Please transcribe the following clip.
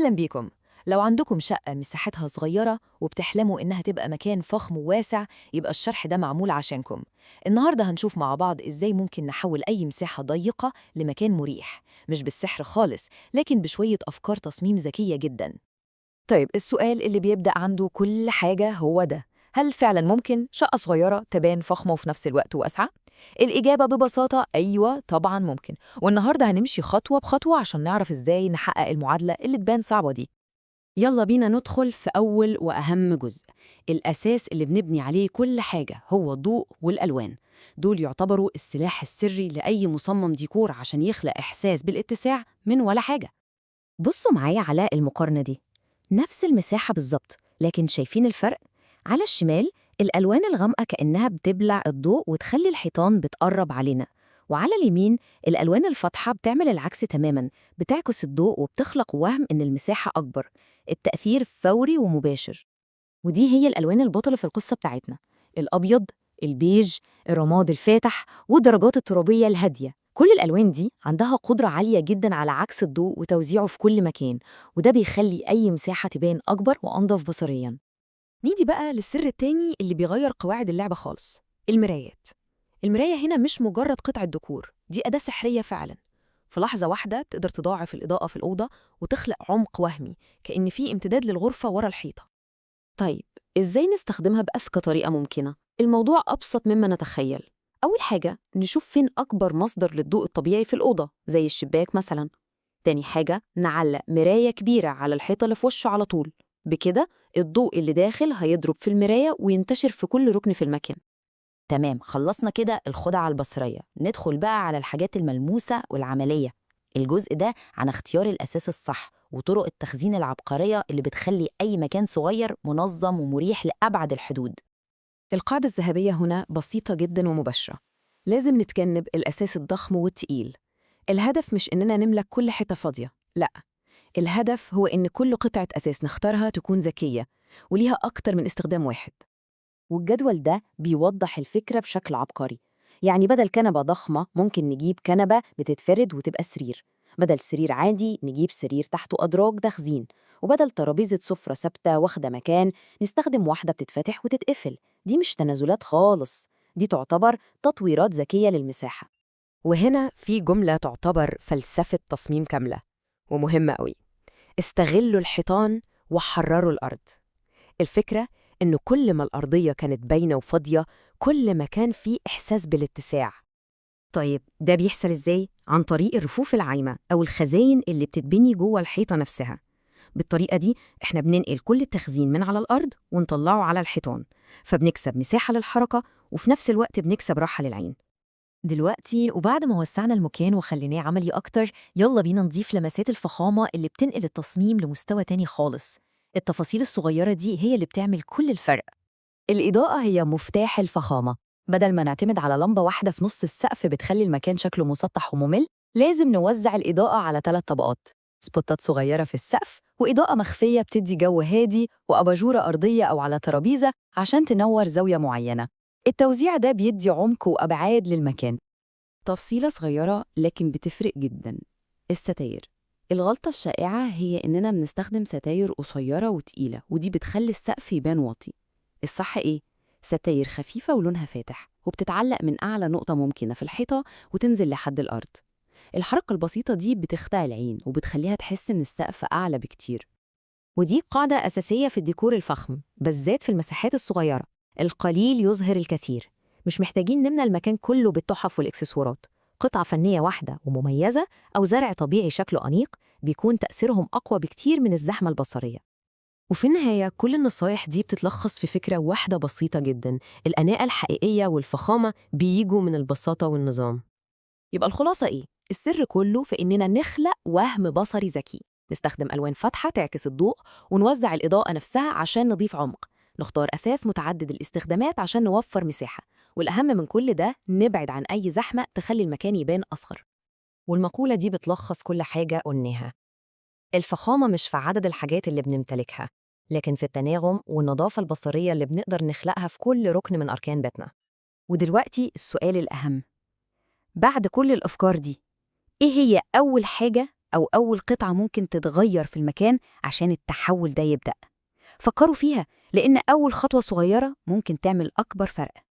أهلا بيكم. لو عندكم شقة مساحتها صغيرة وبتحلموا إنها تبقى مكان فخم وواسع، يبقى الشرح ده معمول عشانكم. النهاردة هنشوف مع بعض إزاي ممكن نحول أي مساحة ضيقة لمكان مريح، مش بالسحر خالص، لكن بشوية أفكار تصميم ذكية جدا. طيب السؤال اللي بيبدأ عنده كل حاجة هو ده: هل فعلا ممكن شقة صغيرة تبان فخمة وفي نفس الوقت واسعة؟ الإجابة ببساطة أيوة طبعا ممكن، والنهاردة هنمشي خطوة بخطوة عشان نعرف إزاي نحقق المعادلة اللي تبان صعبة دي. يلا بينا ندخل في أول وأهم جزء. الأساس اللي بنبني عليه كل حاجة هو الضوء والألوان. دول يعتبروا السلاح السري لأي مصمم ديكور عشان يخلق إحساس بالاتساع من ولا حاجة. بصوا معايا على المقارنة دي، نفس المساحة بالظبط، لكن شايفين الفرق؟ على الشمال الألوان الغامقة كأنها بتبلع الضوء وتخلي الحيطان بتقرب علينا، وعلى اليمين الألوان الفاتحة بتعمل العكس تماماً، بتعكس الضوء وبتخلق وهم إن المساحة أكبر. التأثير فوري ومباشر. ودي هي الألوان البطلة في القصة بتاعتنا: الأبيض، البيج، الرماد الفاتح، والدرجات الترابية الهادية. كل الألوان دي عندها قدرة عالية جدا على عكس الضوء وتوزيعه في كل مكان، وده بيخلي أي مساحة تبان أكبر وأنظف بصرياً. نيجي بقى للسر التاني اللي بيغير قواعد اللعبة خالص: المرايات. المراية هنا مش مجرد قطعة ديكور، دي أداة سحرية فعلا. في لحظة واحدة تقدر تضاعف الإضاءة في الأوضة وتخلق عمق وهمي، كأن في امتداد للغرفة ورا الحيطة. طيب إزاي نستخدمها بأذكى طريقة ممكنة؟ الموضوع أبسط مما نتخيل. أول حاجة نشوف فين أكبر مصدر للضوء الطبيعي في الأوضة، زي الشباك مثلاً. تاني حاجة نعلق مراية كبيرة على الحيطة اللي في وشه على طول، بكده الضوء اللي داخل هيضرب في المراية وينتشر في كل ركن في المكان. تمام، خلصنا كده الخدعة البصرية. ندخل بقى على الحاجات الملموسة والعملية. الجزء ده عن اختيار الأساس الصح وطرق التخزين العبقرية اللي بتخلي أي مكان صغير منظم ومريح لأبعد الحدود. القاعدة الذهبية هنا بسيطة جدا ومباشرة: لازم نتجنب الأساس الضخم والتقيل. الهدف مش إننا نملك كل حتة فاضية، لأ، الهدف هو إن كل قطعة أساس نختارها تكون ذكية وليها أكتر من استخدام واحد. والجدول ده بيوضح الفكرة بشكل عبقري. يعني بدل كنبة ضخمة ممكن نجيب كنبة بتتفرد وتبقى سرير، بدل سرير عادي نجيب سرير تحته أدراج تخزين، وبدل ترابيزة سفرة ثابتة واخدة مكان نستخدم واحدة بتتفتح وتتقفل. دي مش تنازلات خالص، دي تعتبر تطويرات ذكية للمساحة. وهنا في جملة تعتبر فلسفة تصميم كاملة ومهمة قوي: استغلوا الحيطان وحرروا الأرض. الفكرة إنه كل ما الأرضية كانت باينة وفاضية، كل ما كان فيه إحساس بالاتساع. طيب ده بيحصل إزاي؟ عن طريق الرفوف العايمة أو الخزاين اللي بتتبني جوه الحيطة نفسها. بالطريقة دي إحنا بننقل كل التخزين من على الأرض ونطلعه على الحيطان، فبنكسب مساحة للحركة وفي نفس الوقت بنكسب راحة للعين. دلوقتي وبعد ما وسعنا المكان وخليناه عملي أكتر، يلا بينا نضيف لمسات الفخامة اللي بتنقل التصميم لمستوى تاني خالص. التفاصيل الصغيرة دي هي اللي بتعمل كل الفرق. الإضاءة هي مفتاح الفخامة. بدل ما نعتمد على لمبة واحدة في نص السقف بتخلي المكان شكله مسطح وممل، لازم نوزع الإضاءة على 3 طبقات: سبوتات صغيرة في السقف، وإضاءة مخفية بتدي جو هادي، وأباجورة أرضية أو على ترابيزة عشان تنور زاوية معينة. التوزيع ده بيدي عمق وأبعاد للمكان. تفصيلة صغيرة لكن بتفرق جدا: الستاير. الغلطة الشائعة هي إننا بنستخدم ستاير قصيرة وتقيلة، ودي بتخلي السقف يبان واطي. الصح إيه؟ ستاير خفيفة ولونها فاتح وبتتعلق من أعلى نقطة ممكنة في الحيطة وتنزل لحد الأرض. الحركة البسيطة دي بتخدع العين وبتخليها تحس إن السقف أعلى بكتير. ودي قاعدة أساسية في الديكور الفخم، بالذات في المساحات الصغيرة: القليل يظهر الكثير. مش محتاجين نملى المكان كله بالتحف والإكسسوارات. قطعة فنية واحدة ومميزة أو زرع طبيعي شكله أنيق بيكون تأثيرهم أقوى بكتير من الزحمة البصرية. وفي النهاية كل النصايح دي بتتلخص في فكرة واحدة بسيطة جداً: الأناقة الحقيقية والفخامة بيجوا من البساطة والنظام. يبقى الخلاصة إيه؟ السر كله في إننا نخلق وهم بصري ذكي. نستخدم ألوان فاتحة تعكس الضوء، ونوزع الإضاءة نفسها عشان نضيف عمق. نختار أثاث متعدد الاستخدامات عشان نوفر مساحة. والأهم من كل ده نبعد عن أي زحمة تخلي المكان يبان أصغر. والمقولة دي بتلخص كل حاجة قلناها: الفخامة مش في عدد الحاجات اللي بنمتلكها، لكن في التناغم والنظافة البصرية اللي بنقدر نخلقها في كل ركن من أركان بيتنا. ودلوقتي السؤال الأهم: بعد كل الأفكار دي، إيه هي أول حاجة أو أول قطعة ممكن تتغير في المكان عشان التحول ده يبدأ؟ فكروا فيها، لأن أول خطوة صغيرة ممكن تعمل أكبر فرق.